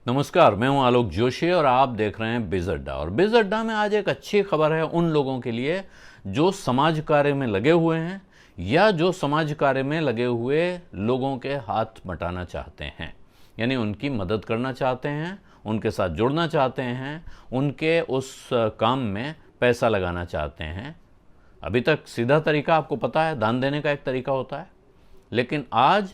नमस्कार, मैं हूं आलोक जोशी और आप देख रहे हैं बिज अड्डा। और बिज अड्डा में आज एक अच्छी खबर है उन लोगों के लिए जो समाज कार्य में लगे हुए हैं या जो समाज कार्य में लगे हुए लोगों के हाथ बटाना चाहते हैं, यानी उनकी मदद करना चाहते हैं, उनके साथ जुड़ना चाहते हैं, उनके उस काम में पैसा लगाना चाहते हैं। अभी तक सीधा तरीका आपको पता है, दान देने का एक तरीका होता है, लेकिन आज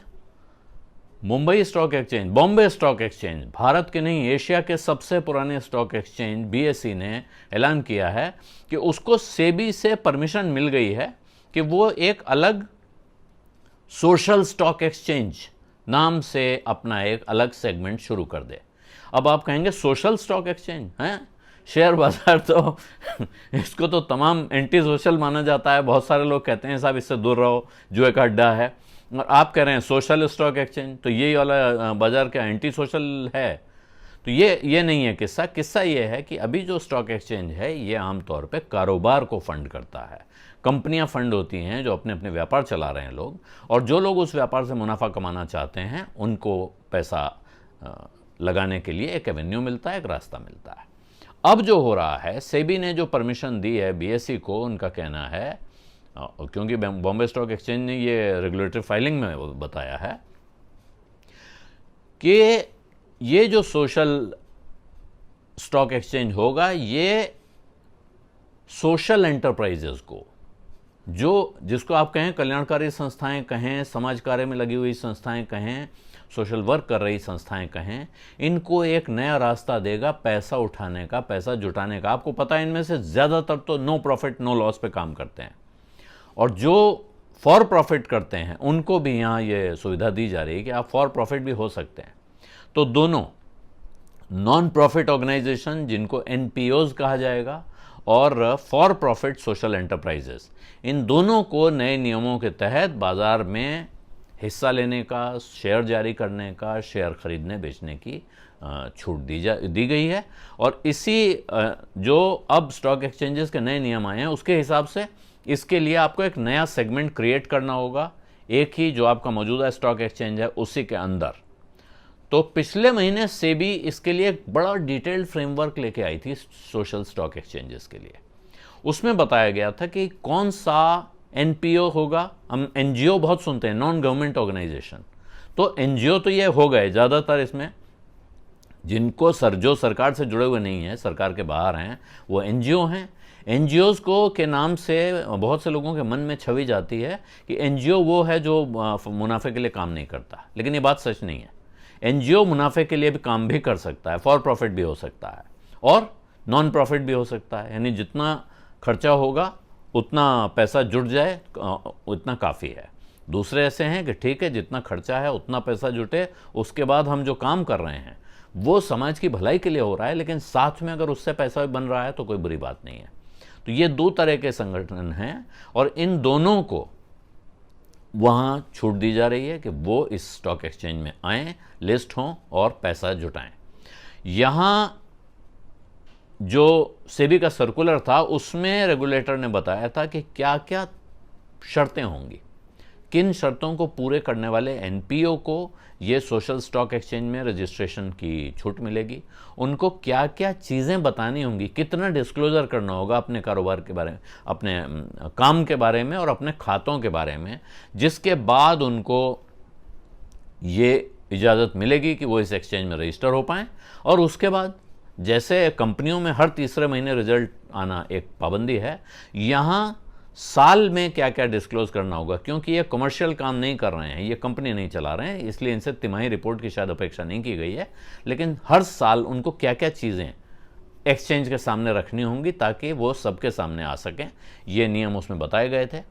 Mumbai stock exchange, Bombay stock exchange, Bharat के नहीं एशिया के सबसे पुराने स्टॉक एक्सचेंज बीएसई ने ऐलान किया है कि उसको सेबी से परमिशन मिल गई है कि वो एक अलग सोशल स्टॉक एक्सचेंज नाम से अपना एक अलग सेगमेंट शुरू कर दे। अब आप कहेंगे सोशल स्टॉक एक्सचेंज हैं, शेयर बाजार तो इसको तो तमाम एंटी सोशल माना जाता है। बहुत सारे लोग कहते हैं साहब इससे दूर रहो, जुए का अड्डा है। और आप कह रहे हैं सोशल स्टॉक एक्सचेंज, तो ये वाला बाजार क्या एंटी सोशल है? तो ये नहीं है किस्सा। किस्सा ये है कि अभी जो स्टॉक एक्सचेंज है ये आमतौर पे कारोबार को फंड करता है। कंपनियां फंड होती हैं जो अपने अपने व्यापार चला रहे हैं लोग, और जो लोग उस व्यापार से मुनाफा कमाना चाहते हैं उनको पैसा लगाने के लिए एक एवेन्यू मिलता है, एक रास्ता मिलता है। अब जो हो रहा है, सेबी ने जो परमिशन दी है बीएसई को, उनका कहना है, क्योंकि बॉम्बे स्टॉक एक्सचेंज ने ये रेगुलेटरी फाइलिंग में बताया है कि ये जो सोशल स्टॉक एक्सचेंज होगा ये सोशल एंटरप्राइजेस को, जिसको आप कहें कल्याणकारी संस्थाएं कहें, समाज कार्य में लगी हुई संस्थाएं कहें, सोशल वर्क कर रही संस्थाएं कहें, इनको एक नया रास्ता देगा पैसा उठाने का, पैसा जुटाने का। आपको पता है इनमें से ज़्यादातर तो नो प्रॉफिट नो लॉस पे काम करते हैं, और जो फॉर प्रॉफिट करते हैं उनको भी यहाँ ये सुविधा दी जा रही है कि आप फॉर प्रॉफिट भी हो सकते हैं। तो दोनों नॉन प्रॉफिट ऑर्गेनाइजेशन, जिनको एनपीओज कहा जाएगा, और फॉर प्रॉफिट सोशल एंटरप्राइजेस, इन दोनों को नए नियमों के तहत बाजार में हिस्सा लेने का, शेयर जारी करने का, शेयर खरीदने बेचने की छूट दी गई है। और इसी जो अब स्टॉक एक्सचेंजेस के नए नियम आए हैं उसके हिसाब से इसके लिए आपको एक नया सेगमेंट क्रिएट करना होगा, एक ही जो आपका मौजूदा स्टॉक एक्सचेंज है उसी के अंदर। तो पिछले महीने सेबी इसके लिए एक बड़ा डिटेल्ड फ्रेमवर्क लेके आई थी सोशल स्टॉक एक्सचेंजेस के लिए। उसमें बताया गया था कि कौन सा एनपीओ होगा। हम एनजीओ बहुत सुनते हैं, नॉन गवर्नमेंट ऑर्गेनाइजेशन, तो एनजीओ तो ये हो गए ज़्यादातर। इसमें जिनको जो सरकार से जुड़े हुए नहीं हैं, सरकार के बाहर हैं, वो एनजीओ हैं। एनजीओज को के नाम से बहुत से लोगों के मन में छवि जाती है कि एनजीओ वो है जो मुनाफे के लिए काम नहीं करता, लेकिन ये बात सच नहीं है। एनजीओ मुनाफे के लिए भी काम भी कर सकता है, फॉर प्रॉफिट भी हो सकता है और नॉन प्रॉफिट भी हो सकता है। यानी जितना खर्चा होगा उतना पैसा जुट जाए उतना काफ़ी है। दूसरे ऐसे हैं कि ठीक है, जितना खर्चा है उतना पैसा जुटे, उसके बाद हम जो काम कर रहे हैं वो समाज की भलाई के लिए हो रहा है, लेकिन साथ में अगर उससे पैसा भी बन रहा है तो कोई बुरी बात नहीं है। तो ये दो तरह के संगठन हैं और इन दोनों को वहाँ छूट दी जा रही है कि वो इस स्टॉक एक्सचेंज में आएँ, लिस्ट हों और पैसा जुटाएं। यहाँ जो सेबी का सर्कुलर था उसमें रेगुलेटर ने बताया था कि क्या क्या शर्तें होंगी, किन शर्तों को पूरे करने वाले एनपीओ को ये सोशल स्टॉक एक्सचेंज में रजिस्ट्रेशन की छूट मिलेगी, उनको क्या क्या चीज़ें बतानी होंगी, कितना डिस्क्लोजर करना होगा अपने कारोबार के बारे में, अपने काम के बारे में और अपने खातों के बारे में, जिसके बाद उनको ये इजाज़त मिलेगी कि वो इस एक्सचेंज में रजिस्टर हो पाएँ। और उसके बाद जैसे कंपनियों में हर तीसरे महीने रिजल्ट आना एक पाबंदी है, यहाँ साल में क्या क्या डिस्क्लोज करना होगा, क्योंकि ये कमर्शियल काम नहीं कर रहे हैं, ये कंपनी नहीं चला रहे हैं, इसलिए इनसे तिमाही रिपोर्ट की शायद अपेक्षा नहीं की गई है। लेकिन हर साल उनको क्या क्या चीज़ें एक्सचेंज के सामने रखनी होंगी ताकि वो सबके सामने आ सकें, ये नियम उसमें बताए गए थे।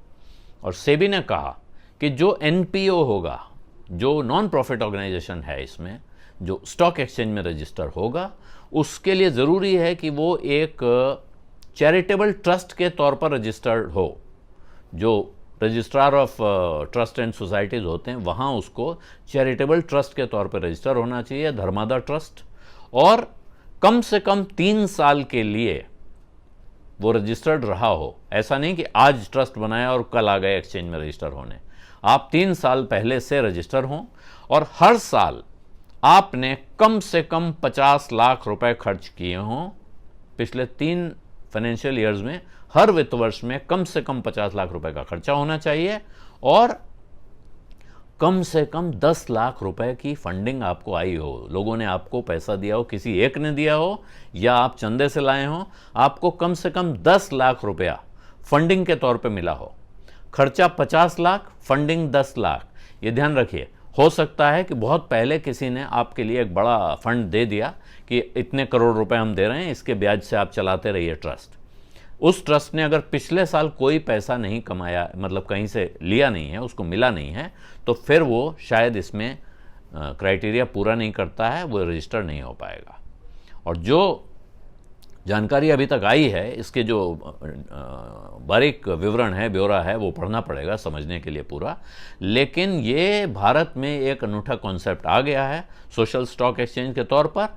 और सेबी ने कहा कि जो एनपीओ होगा, जो नॉन प्रॉफिट ऑर्गेनाइजेशन है, इसमें जो स्टॉक एक्सचेंज में रजिस्टर होगा, उसके लिए ज़रूरी है कि वो एक चैरिटेबल ट्रस्ट के तौर पर रजिस्टर्ड हो। जो registrar of trust and societies होते हैं वहाँ उसको चैरिटेबल ट्रस्ट के तौर पर रजिस्टर होना चाहिए, धर्मादा ट्रस्ट, और कम से कम 3 साल के लिए वो रजिस्टर्ड रहा हो। ऐसा नहीं कि आज ट्रस्ट बनाया और कल आ गए एक्सचेंज में रजिस्टर होने। आप 3 साल पहले से रजिस्टर हों और हर साल आपने कम से कम 50 लाख रुपए खर्च किए हों पिछले 3 फाइनेंशियल ईयर्स में, हर वित्त वर्ष में कम से कम 50 लाख रुपए का खर्चा होना चाहिए और कम से कम 10 लाख रुपए की फंडिंग आपको आई हो, लोगों ने आपको पैसा दिया हो, किसी एक ने दिया हो या आप चंदे से लाए हो, आपको कम से कम 10 लाख रुपया फंडिंग के तौर पे मिला हो। खर्चा 50 लाख, फंडिंग 10 लाख। ये ध्यान रखिए, हो सकता है कि बहुत पहले किसी ने आपके लिए एक बड़ा फंड दे दिया कि इतने करोड़ रुपए हम दे रहे हैं, इसके ब्याज से आप चलाते रहिए ट्रस्ट। उस ट्रस्ट ने अगर पिछले साल कोई पैसा नहीं कमाया, मतलब कहीं से लिया नहीं है, उसको मिला नहीं है, तो फिर वो शायद इसमें क्राइटेरिया पूरा नहीं करता है, वो रजिस्टर नहीं हो पाएगा। और जो जानकारी अभी तक आई है, इसके जो बारीक विवरण है, ब्यौरा है, वो पढ़ना पड़ेगा समझने के लिए पूरा। लेकिन ये भारत में एक अनूठा कॉन्सेप्ट आ गया है सोशल स्टॉक एक्सचेंज के तौर पर,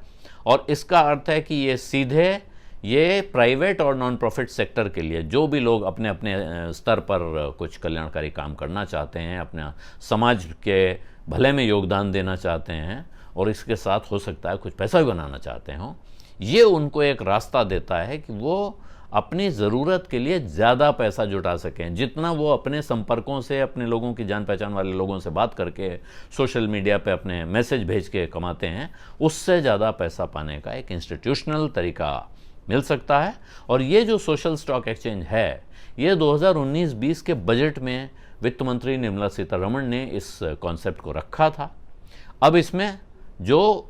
और इसका अर्थ है कि ये सीधे ये प्राइवेट और नॉन प्रॉफिट सेक्टर के लिए जो भी लोग अपने अपने स्तर पर कुछ कल्याणकारी काम करना चाहते हैं, अपने समाज के भले में योगदान देना चाहते हैं और इसके साथ हो सकता है कुछ पैसा भी बनाना चाहते हों, ये उनको एक रास्ता देता है कि वो अपनी ज़रूरत के लिए ज़्यादा पैसा जुटा सकें। जितना वो अपने संपर्कों से, अपने लोगों की जान पहचान वाले लोगों से बात करके, सोशल मीडिया पे अपने मैसेज भेज के कमाते हैं, उससे ज़्यादा पैसा पाने का एक इंस्टीट्यूशनल तरीका मिल सकता है। और ये जो सोशल स्टॉक एक्सचेंज है, ये 2019-20 के बजट में वित्त मंत्री निर्मला सीतारमण ने इस कॉन्सेप्ट को रखा था। अब इसमें जो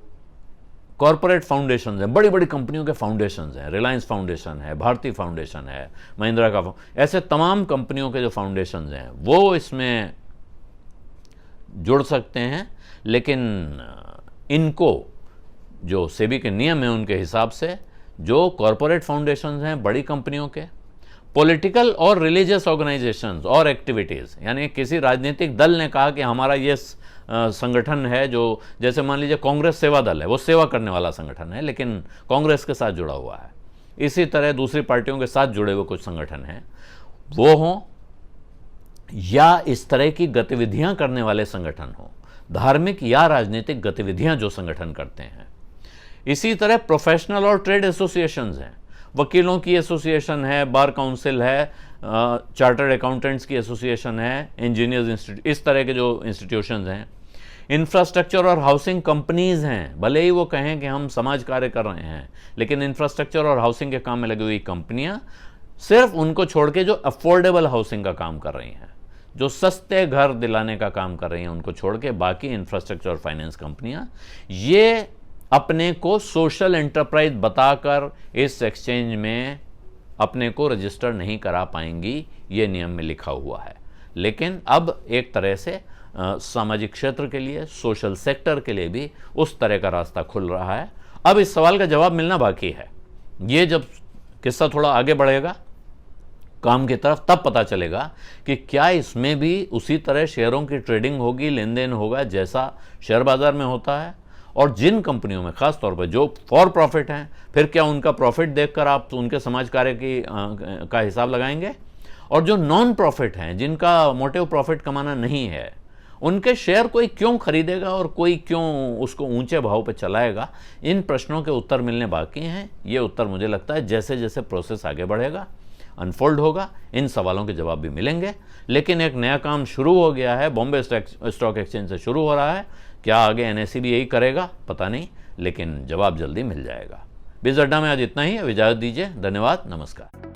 कॉरपोरेट फाउंडेशन हैं, बड़ी बड़ी कंपनियों के फाउंडेशन हैं, रिलायंस फाउंडेशन है, भारती फाउंडेशन है, महिंद्रा का, ऐसे तमाम कंपनियों के जो फाउंडेशन हैं वो इसमें जुड़ सकते हैं। लेकिन इनको जो सेबी के नियम हैं उनके हिसाब से जो कॉरपोरेट फाउंडेशन हैं बड़ी कंपनियों के, पॉलिटिकल और रिलीजियस ऑर्गेनाइजेशंस और एक्टिविटीज़, यानी किसी राजनीतिक दल ने कहा कि हमारा ये संगठन है, जो जैसे मान लीजिए कांग्रेस सेवा दल है, वो सेवा करने वाला संगठन है लेकिन कांग्रेस के साथ जुड़ा हुआ है, इसी तरह दूसरी पार्टियों के साथ जुड़े हुए कुछ संगठन हैं, वो हों या इस तरह की गतिविधियां करने वाले संगठन हों, धार्मिक या राजनीतिक गतिविधियां जो संगठन करते हैं। इसी तरह प्रोफेशनल और ट्रेड एसोसिएशंस हैं, वकीलों की एसोसिएशन है, बार काउंसिल है, चार्टर्ड अकाउंटेंट्स की एसोसिएशन है, इंजीनियर्स इंस्टीट्यूट, इस तरह के जो इंस्टीट्यूशंस हैं। इंफ्रास्ट्रक्चर और हाउसिंग कंपनीज हैं, भले ही वो कहें कि हम समाज कार्य कर रहे हैं, लेकिन इंफ्रास्ट्रक्चर और हाउसिंग के काम में लगी हुई कंपनियां सिर्फ उनको छोड़ के जो अफोर्डेबल हाउसिंग का काम कर रही हैं, जो सस्ते घर दिलाने का काम कर रही हैं, उनको छोड़ के बाकी इंफ्रास्ट्रक्चर और फाइनेंस कंपनियां ये अपने को सोशल एंटरप्राइज बताकर इस एक्सचेंज में अपने को रजिस्टर नहीं करा पाएंगी, ये नियम में लिखा हुआ है। लेकिन अब एक तरह से सामाजिक क्षेत्र के लिए, सोशल सेक्टर के लिए भी उस तरह का रास्ता खुल रहा है। अब इस सवाल का जवाब मिलना बाकी है। ये जब किस्सा थोड़ा आगे बढ़ेगा काम की तरफ, तब पता चलेगा कि क्या इसमें भी उसी तरह शेयरों की ट्रेडिंग होगी, लेन देन होगा जैसा शेयर बाजार में होता है, और जिन कंपनियों में खास तौर पर जो फॉर प्रॉफिट हैं, फिर क्या उनका प्रॉफिट देखकर आप उनके समाज कार्य की का हिसाब लगाएंगे, और जो नॉन प्रॉफिट हैं, जिनका मोटिव प्रॉफिट कमाना नहीं है, उनके शेयर कोई क्यों खरीदेगा और कोई क्यों उसको ऊंचे भाव पे चलाएगा। इन प्रश्नों के उत्तर मिलने बाकी हैं। ये उत्तर मुझे लगता है जैसे जैसे प्रोसेस आगे बढ़ेगा, अनफोल्ड होगा, इन सवालों के जवाब भी मिलेंगे। लेकिन एक नया काम शुरू हो गया है, बॉम्बे स्टॉक एक्सचेंज से शुरू हो रहा है। क्या आगे एनएसई भी यही करेगा पता नहीं, लेकिन जवाब जल्दी मिल जाएगा। बिज़ अड्डा में आज इतना ही। अब इजाज़त दीजिए। धन्यवाद, नमस्कार।